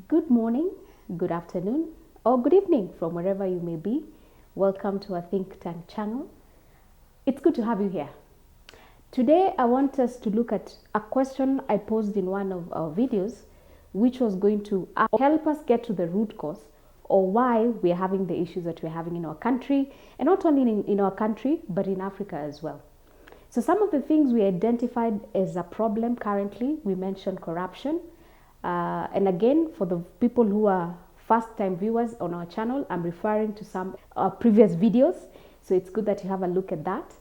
Good morning, good afternoon, or good evening from wherever you may be. Welcome to our Think Tank channel. It's good to have you here. Today, I want us to look at a question I posed in one of our videos, which was going to help us get to the root cause or why we're having the issues that we're having in our country, and not only in our country, but in Africa as well. So some of the things we identified as a problem currently, we mentioned corruption. And again, for the people who are first-time viewers on our channel, I'm referring to some previous videos. So it's good that you have a look at that.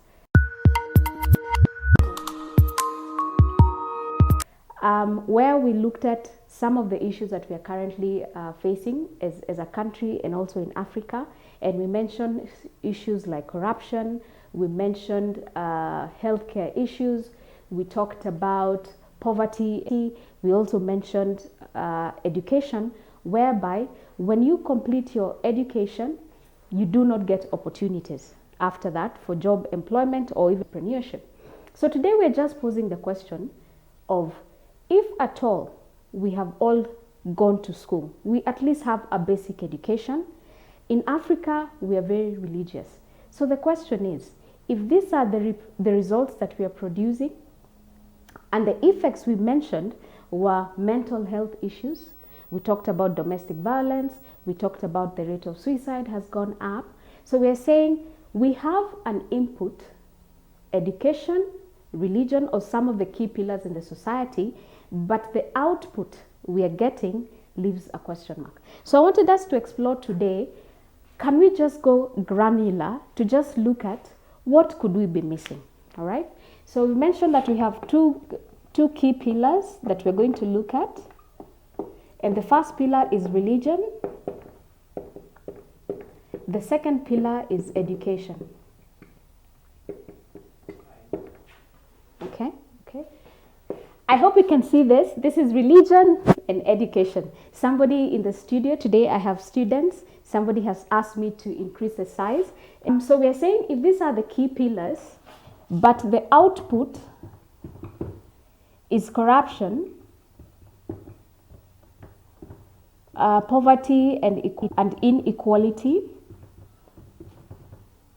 Where we looked at some of the issues that we are currently facing as a country and also in Africa. And we mentioned issues like corruption. We mentioned healthcare issues. We talked about poverty. We also mentioned education, whereby when you complete your education, you do not get opportunities after that for job employment or even entrepreneurship. So today we're just posing the question of, if at all we have all gone to school, we at least have a basic education. In Africa, we are very religious. So the question is, if these are the results that we are producing, and the effects we mentioned were mental health issues. We talked about domestic violence. We talked about the rate of suicide has gone up. So we are saying we have an input, education, religion, or some of the key pillars in the society, but the output we are getting leaves a question mark. So I wanted us to explore today, can we just go granular to just look at what could we be missing, all right? So we mentioned that we have two key pillars that we're going to look at. And the first pillar is religion. The second pillar is education. Okay. I hope you can see this. This is religion and education. Somebody in the studio today, I have students. Somebody has asked me to increase the size. And so we are saying if these are the key pillars, but the output is corruption, poverty, and inequality.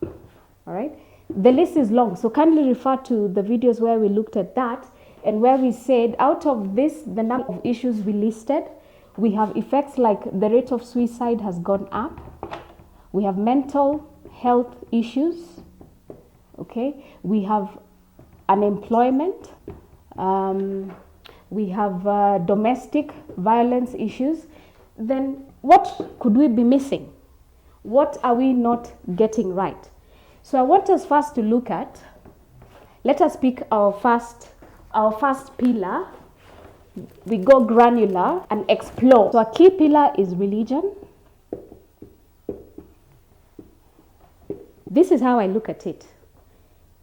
All right. The list is long, so kindly refer to the videos where we looked at that and where we said out of this, the number of issues we listed, we have effects like the rate of suicide has gone up. We have mental health issues. Okay, we have unemployment, we have domestic violence issues. Then what could we be missing? What are we not getting right? So I want us first to look at, let us pick our first pillar. We go granular and explore. So a key pillar is religion. This is how I look at it.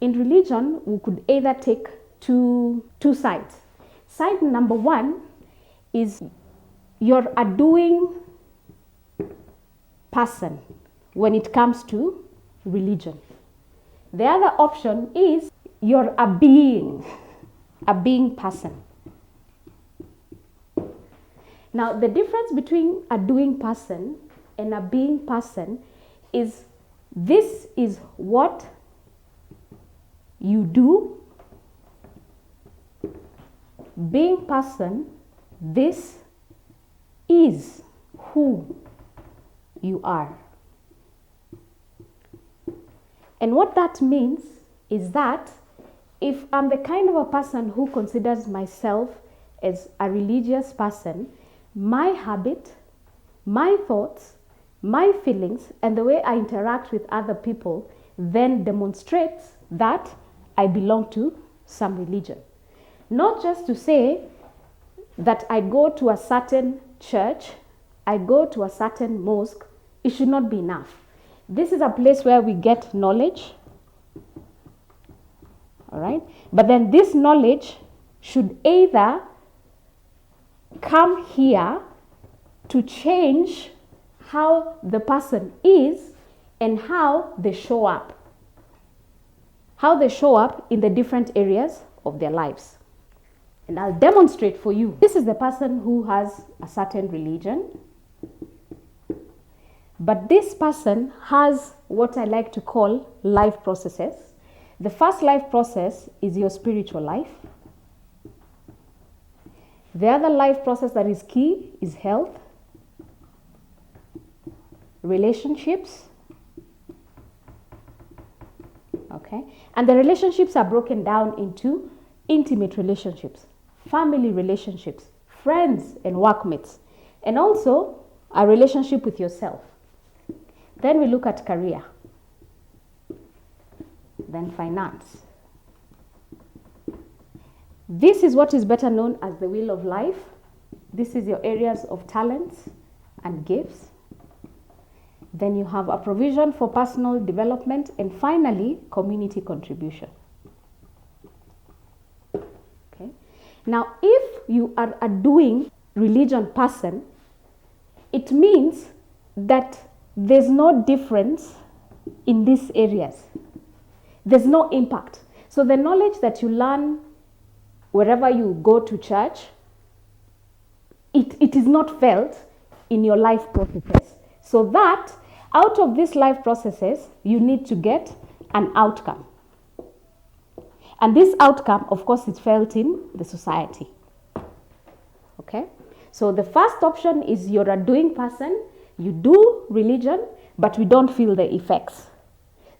In religion, we could either take two sides. Side number one is you're a doing person when it comes to religion. The other option is you're a being person. Now, the difference between a doing person and a being person is this is what you do. Being person, this is who you are. And what that means is that if I'm the kind of a person who considers myself as a religious person, my habit, my thoughts, my feelings, and the way I interact with other people then demonstrates that I belong to some religion. Not just to say that I go to a certain church, I go to a certain mosque, it should not be enough. This is a place where we get knowledge, all right? But then this knowledge should either come here to change how the person is and how they show up. How they show up in the different areas of their lives. And I'll demonstrate for you. This is the person who has a certain religion. But this person has what I like to call life processes. The first life process is your spiritual life. The other life process that is key is health, relationships. Okay? And the relationships are broken down into intimate relationships, family relationships, friends and workmates, and also a relationship with yourself. Then we look at career, then finance. This is what is better known as the wheel of life. This is your areas of talents and gifts. Then you have a provision for personal development, and finally, community contribution. Okay. Now, if you are a doing religion person, it means that there's no difference in these areas. There's no impact. So the knowledge that you learn wherever you go to church, it is not felt in your life processes. So that out of these life processes, you need to get an outcome. And this outcome, of course, is felt in the society. Okay? So the first option is you're a doing person, you do religion, but we don't feel the effects.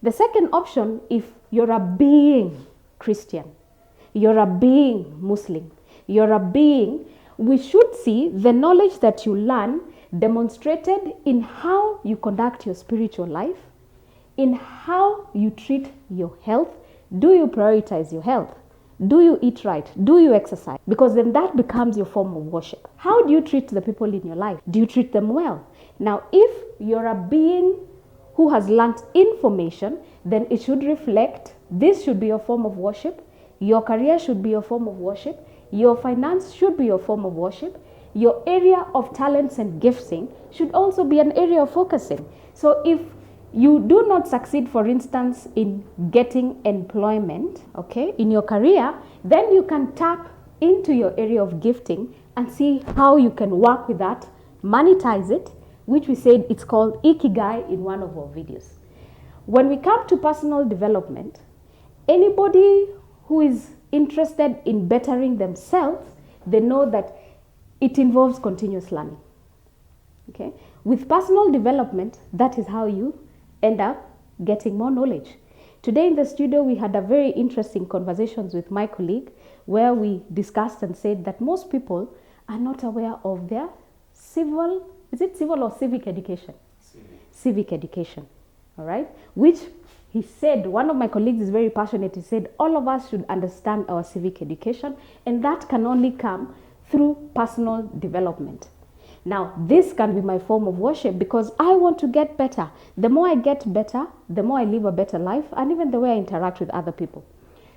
The second option, if you're a being Christian, you're a being Muslim, you're a being, we should see the knowledge that you learn demonstrated in how you conduct your spiritual life, in how you treat your health. Do you prioritize your health? Do you eat right? Do you exercise? Because then that becomes your form of worship. How do you treat the people in your life? Do you treat them well? Now, if you're a being who has learnt information, then it should reflect, this should be your form of worship, your career should be your form of worship, your finance should be your form of worship, your area of talents and gifting should also be an area of focusing. So if you do not succeed, for instance, in getting employment, okay, in your career, then you can tap into your area of gifting and see how you can work with that, monetize it, which we said it's called Ikigai in one of our videos. When we come to personal development, anybody who is interested in bettering themselves, they know that it involves continuous learning. Okay? With personal development, that is how you end up getting more knowledge. Today in the studio, we had a very interesting conversations with my colleague where we discussed and said that most people are not aware of their civil or civic education? Civic education, all right? Which he said, one of my colleagues is very passionate, he said all of us should understand our civic education, and that can only come through personal development. Now, this can be my form of worship because I want to get better. The more I get better, the more I live a better life, and even the way I interact with other people.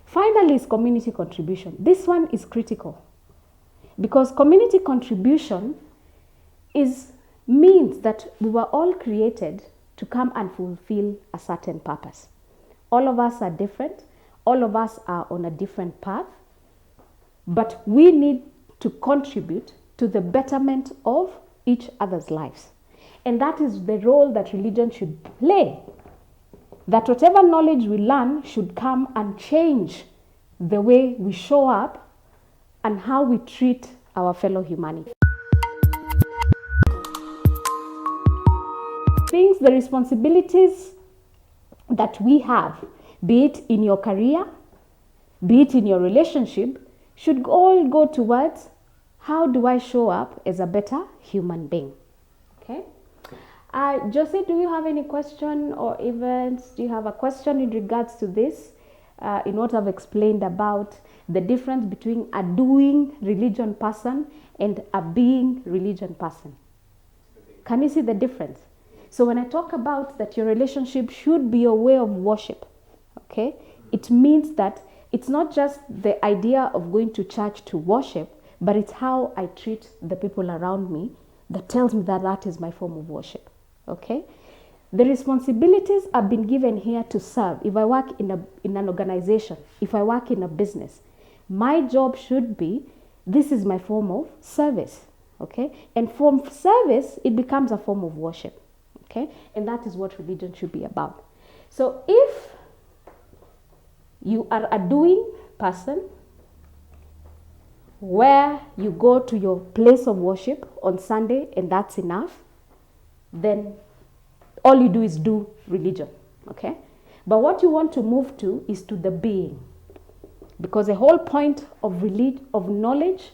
Finally is community contribution. This one is critical because community contribution means that we were all created to come and fulfill a certain purpose. All of us are different. All of us are on a different path, but we need to contribute to the betterment of each other's lives. And that is the role that religion should play. That whatever knowledge we learn should come and change the way we show up and how we treat our fellow humanity. Things, the responsibilities that we have, be it in your career, be it in your relationship, should all go towards how do I show up as a better human being? Okay. Josie, do you have any question, or Evans, do you have a question in regards to this? In what I've explained about the difference between a doing religion person and a being religion person. Can you see the difference? So when I talk about that your relationship should be a way of worship, okay, it means that it's not just the idea of going to church to worship, but it's how I treat the people around me that tells me that that is my form of worship, okay? The responsibilities I've been given here to serve. If I work in an organization, if I work in a business, my job should be this is my form of service, okay? And from service, it becomes a form of worship, okay? And that is what religion should be about. So if you are a doing person, where you go to your place of worship on Sunday and that's enough, then all you do is do religion, okay? But what you want to move to is to the being. Because the whole point of knowledge,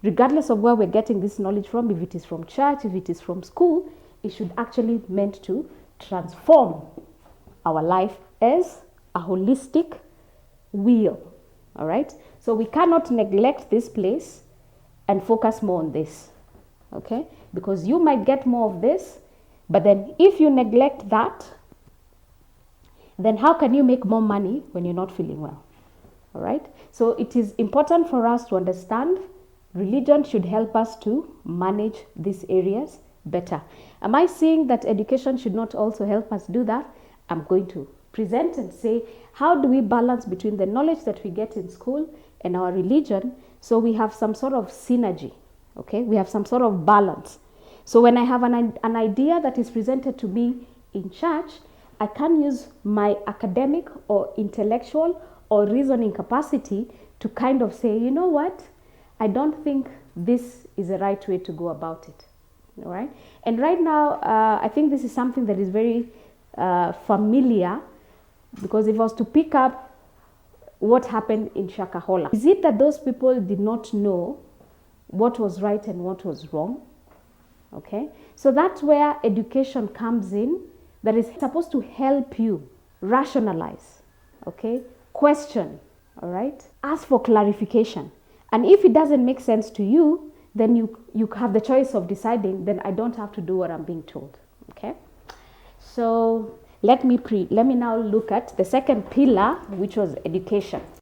regardless of where we're getting this knowledge from, if it is from church, if it is from school, it should actually meant to transform our life as a holistic wheel, all right? So we cannot neglect this place and focus more on this, okay? Because you might get more of this, but then if you neglect that, then how can you make more money when you're not feeling well? All right. So it is important for us to understand religion should help us to manage these areas better. Am I saying that education should not also help us do that? I'm going to present and say, how do we balance between the knowledge that we get in school and our religion so we have some sort of synergy, okay? We have some sort of balance. So when I have an idea that is presented to me in church, I can use my academic or intellectual or reasoning capacity to kind of say, you know what, I don't think this is the right way to go about it, all right? And right now, I think this is something that is very familiar, because if I was to pick up what happened in Shakahola, is it that those people did not know what was right and what was wrong? Okay, so that's where education comes in, that is supposed to help you rationalize, okay, question, all right, ask for clarification. And if it doesn't make sense to you, then you have the choice of deciding, then I don't have to do what I'm being told, okay? So let me now look at the second pillar, which was education.